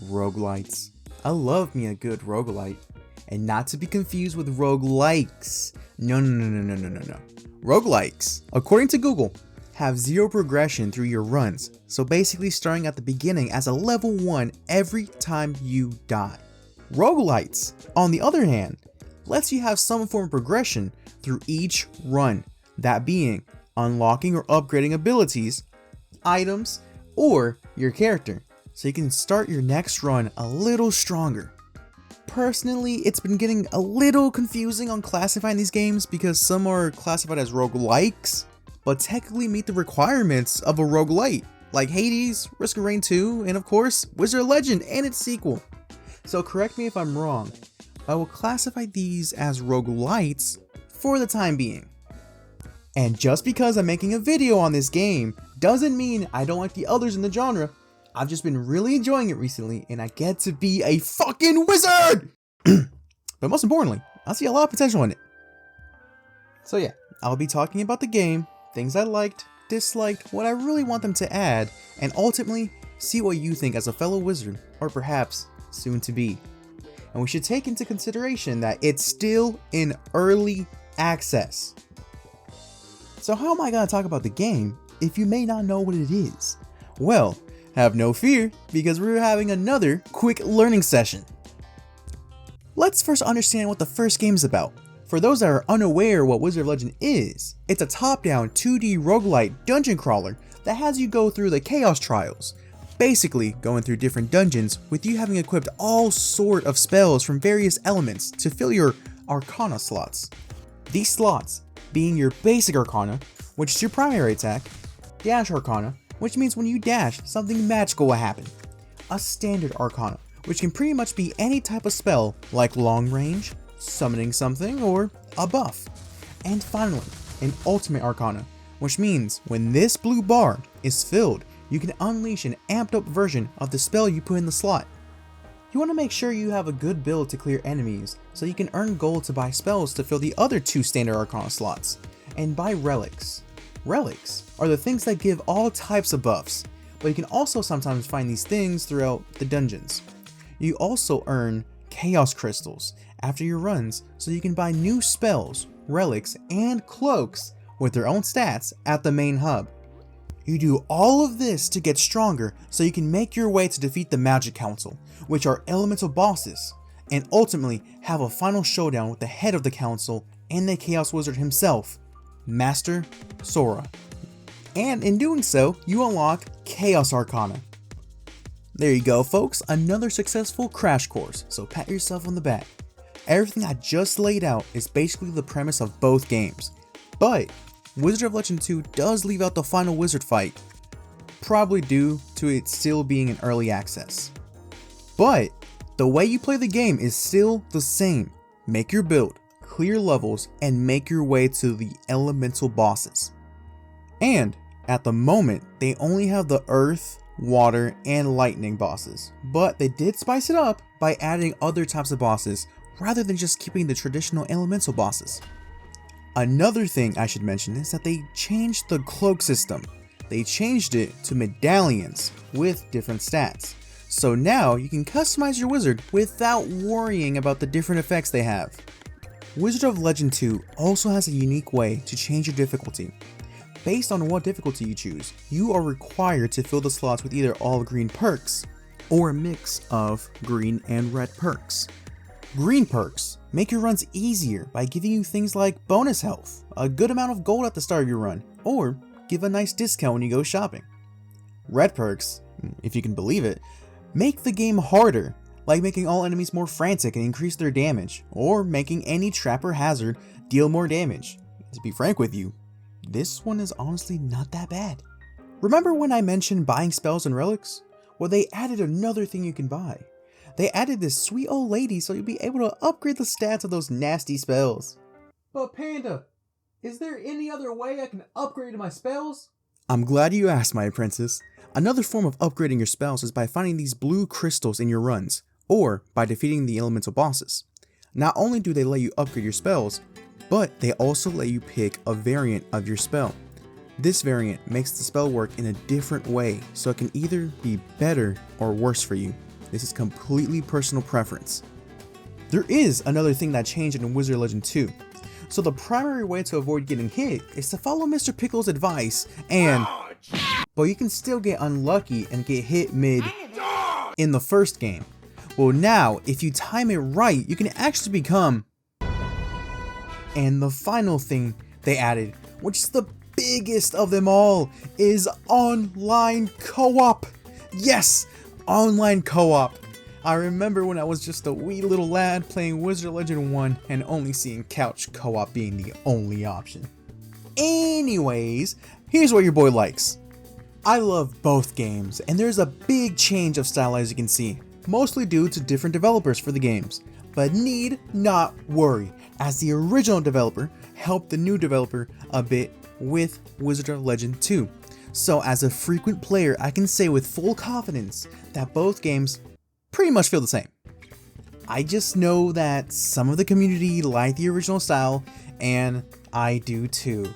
Roguelites. I love me a good roguelite. And not to be confused with roguelikes. No. Roguelikes, according to Google, have zero progression through your runs. So basically starting at the beginning as a level 1 every time you die. Roguelites, on the other hand, lets you have some form of progression through each run. That being unlocking or upgrading abilities, items, or your character. So you can start your next run a little stronger. Personally, it's been getting a little confusing on classifying these games because some are classified as roguelikes, but technically meet the requirements of a roguelite, like Hades, Risk of Rain 2, and of course, Wizard of Legend and its sequel. So correct me if I'm wrong, I will classify these as roguelites for the time being. And just because I'm making a video on this game doesn't mean I don't like the others in the genre. I've just been really enjoying it recently, and I get to be a fucking wizard! But most importantly, I see a lot of potential in it. So yeah, I'll be talking about the game, things I liked, disliked, what I really want them to add, and ultimately, see what you think as a fellow wizard, or perhaps soon to be. And we should take into consideration that it's still in early access. So how am I gonna talk about the game if you may not know what it is? Well, have no fear, because we're having another quick learning session. Let's first understand what the first game is about. For those that are unaware what Wizard of Legend is, it's a top-down 2D roguelite dungeon crawler that has you go through the Chaos Trials, basically going through different dungeons with you having equipped all sort of spells from various elements to fill your Arcana slots. These slots being your basic Arcana, which is your primary attack, Dash Arcana, which means when you dash, something magical will happen. A Standard Arcana, which can pretty much be any type of spell like long range, summoning something, or a buff. And finally, an Ultimate Arcana, which means when this blue bar is filled, you can unleash an amped up version of the spell you put in the slot. You want to make sure you have a good build to clear enemies, so you can earn gold to buy spells to fill the other 2 Standard Arcana slots, and buy relics. Relics are the things that give all types of buffs, but you can also sometimes find these things throughout the dungeons. You also earn Chaos Crystals after your runs, so you can buy new spells, relics, and cloaks with their own stats at the main hub. You do all of this to get stronger so you can make your way to defeat the Magic Council, which are elemental bosses, and ultimately have a final showdown with the head of the council and the Chaos Wizard himself, Master Sora. And in doing so, you unlock Chaos Arcana. There you go folks, another successful crash course, so pat yourself on the back. Everything I just laid out is basically the premise of both games, but Wizard of Legend 2 does leave out the final wizard fight, probably due to it still being in early access. But the way you play the game is still the same. Make your build, clear levels, and make your way to the elemental bosses. And at the moment, they only have the earth, water, and lightning bosses, but they did spice it up by adding other types of bosses rather than just keeping the traditional elemental bosses. Another thing I should mention is that they changed the cloak system. They changed it to medallions with different stats. So now you can customize your wizard without worrying about the different effects they have. Wizard of Legend 2 also has a unique way to change your difficulty. Based on what difficulty you choose, you are required to fill the slots with either all green perks or a mix of green and red perks. Green perks make your runs easier by giving you things like bonus health, a good amount of gold at the start of your run, or give a nice discount when you go shopping. Red perks, if you can believe it, make the game harder, like making all enemies more frantic and increase their damage, or making any trap or hazard deal more damage. To be frank with you, this one is honestly not that bad. Remember when I mentioned buying spells and relics? Well, they added another thing you can buy. They added this sweet old lady so you'll be able to upgrade the stats of those nasty spells. But Panda, is there any other way I can upgrade my spells? I'm glad you asked, my apprentice. Another form of upgrading your spells is by finding these blue crystals in your runs, or by defeating the elemental bosses. Not only do they let you upgrade your spells, but they also let you pick a variant of your spell. This variant makes the spell work in a different way, so it can either be better or worse for you. This is completely personal preference. There is another thing that changed in Wizard Legend 2. So the primary way to avoid getting hit is to follow Mr. Pickle's advice but you can still get unlucky and get hit mid in the first game. Well, now, if you time it right, you can actually become... And the final thing they added, which is the biggest of them all, is online co-op. Yes, online co-op. I remember when I was just a wee little lad playing Wizard Legend 1 and only seeing couch co-op being the only option. Anyways, here's what your boy likes. I love both games, and there's a big change of style as you can see, mostly due to different developers for the games, but need not worry, as the original developer helped the new developer a bit with Wizard Legend 2. So as a frequent player, I can say with full confidence that both games pretty much feel the same. I just know that some of the community like the original style, and I do too.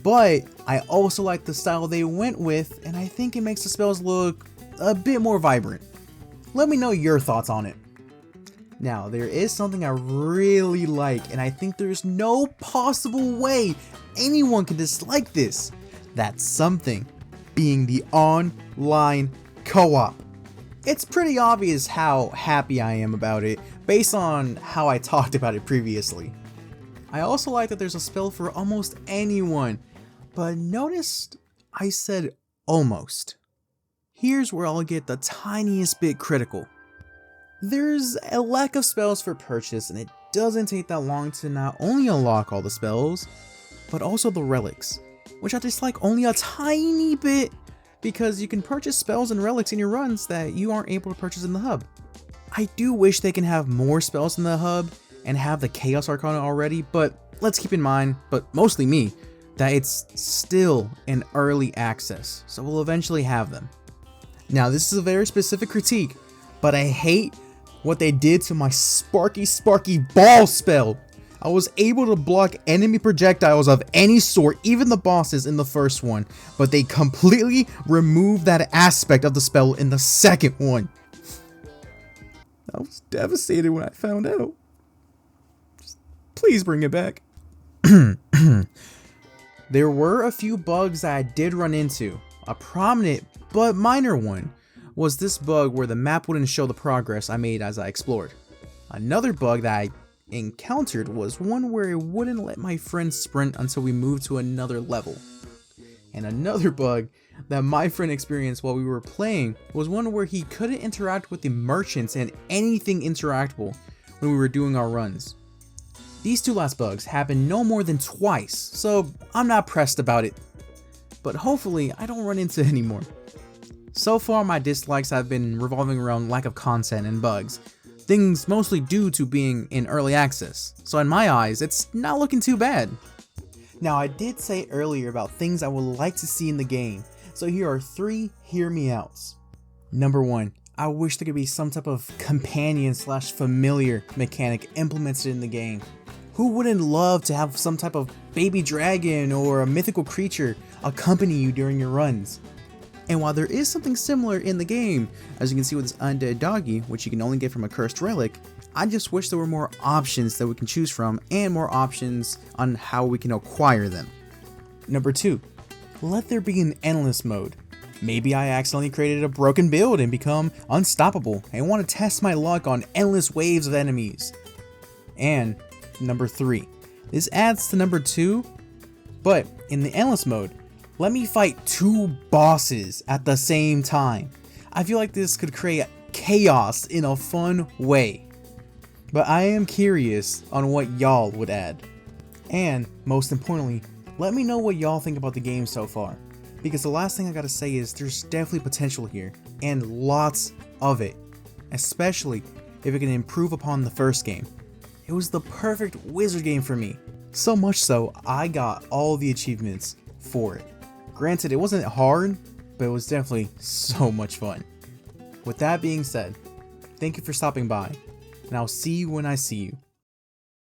But I also like the style they went with, and I think it makes the spells look a bit more vibrant. Let me know your thoughts on it. Now, there is something I really like, and I think there's no possible way anyone can dislike this. That something being the online co-op. It's pretty obvious how happy I am about it, based on how I talked about it previously. I also like that there's a spell for almost anyone, but notice I said almost. Here's where I'll get the tiniest bit critical. There's a lack of spells for purchase, and it doesn't take that long to not only unlock all the spells, but also the relics, which I dislike only a tiny bit, because you can purchase spells and relics in your runs that you aren't able to purchase in the hub. I do wish they can have more spells in the hub and have the Chaos Arcana already, but let's keep in mind, but mostly me, that it's still in early access, so we'll eventually have them. Now, this is a very specific critique, but I hate what they did to my Sparky Ball spell. I was able to block enemy projectiles of any sort, even the bosses in the first one, but they completely removed that aspect of the spell in the second one. I was devastated when I found out. Just please bring it back. There were a few bugs that I did run into. A prominent but minor one was this bug where the map wouldn't show the progress I made as I explored. Another bug that I encountered was one where it wouldn't let my friend sprint until we moved to another level. And another bug that my friend experienced while we were playing was one where he couldn't interact with the merchants and anything interactable when we were doing our runs. These two last bugs happened no more than twice, so I'm not pressed about it. But hopefully I don't run into any more. So far my dislikes have been revolving around lack of content and bugs, things mostly due to being in early access, so in my eyes it's not looking too bad. Now, I did say earlier about things I would like to see in the game, so here are 3 hear me outs. Number 1, I wish there could be some type of companion / familiar mechanic implemented in the game. Who wouldn't love to have some type of baby dragon or a mythical creature accompany you during your runs? And while there is something similar in the game, as you can see with this undead doggy, which you can only get from a cursed relic, I just wish there were more options that we can choose from and more options on how we can acquire them. Number 2, let there be an endless mode. Maybe I accidentally created a broken build and become unstoppable and want to test my luck on endless waves of enemies. And number 3, this adds to number 2, but in the endless mode, let me fight 2 bosses at the same time. I feel like this could create chaos in a fun way. But I am curious on what y'all would add. And most importantly, let me know what y'all think about the game so far. Because the last thing I gotta say is there's definitely potential here, and lots of it. Especially if it can improve upon the first game. It was the perfect wizard game for me. So much so, I got all the achievements for it. Granted, it wasn't hard, but it was definitely so much fun. With that being said, thank you for stopping by, and I'll see you when I see you.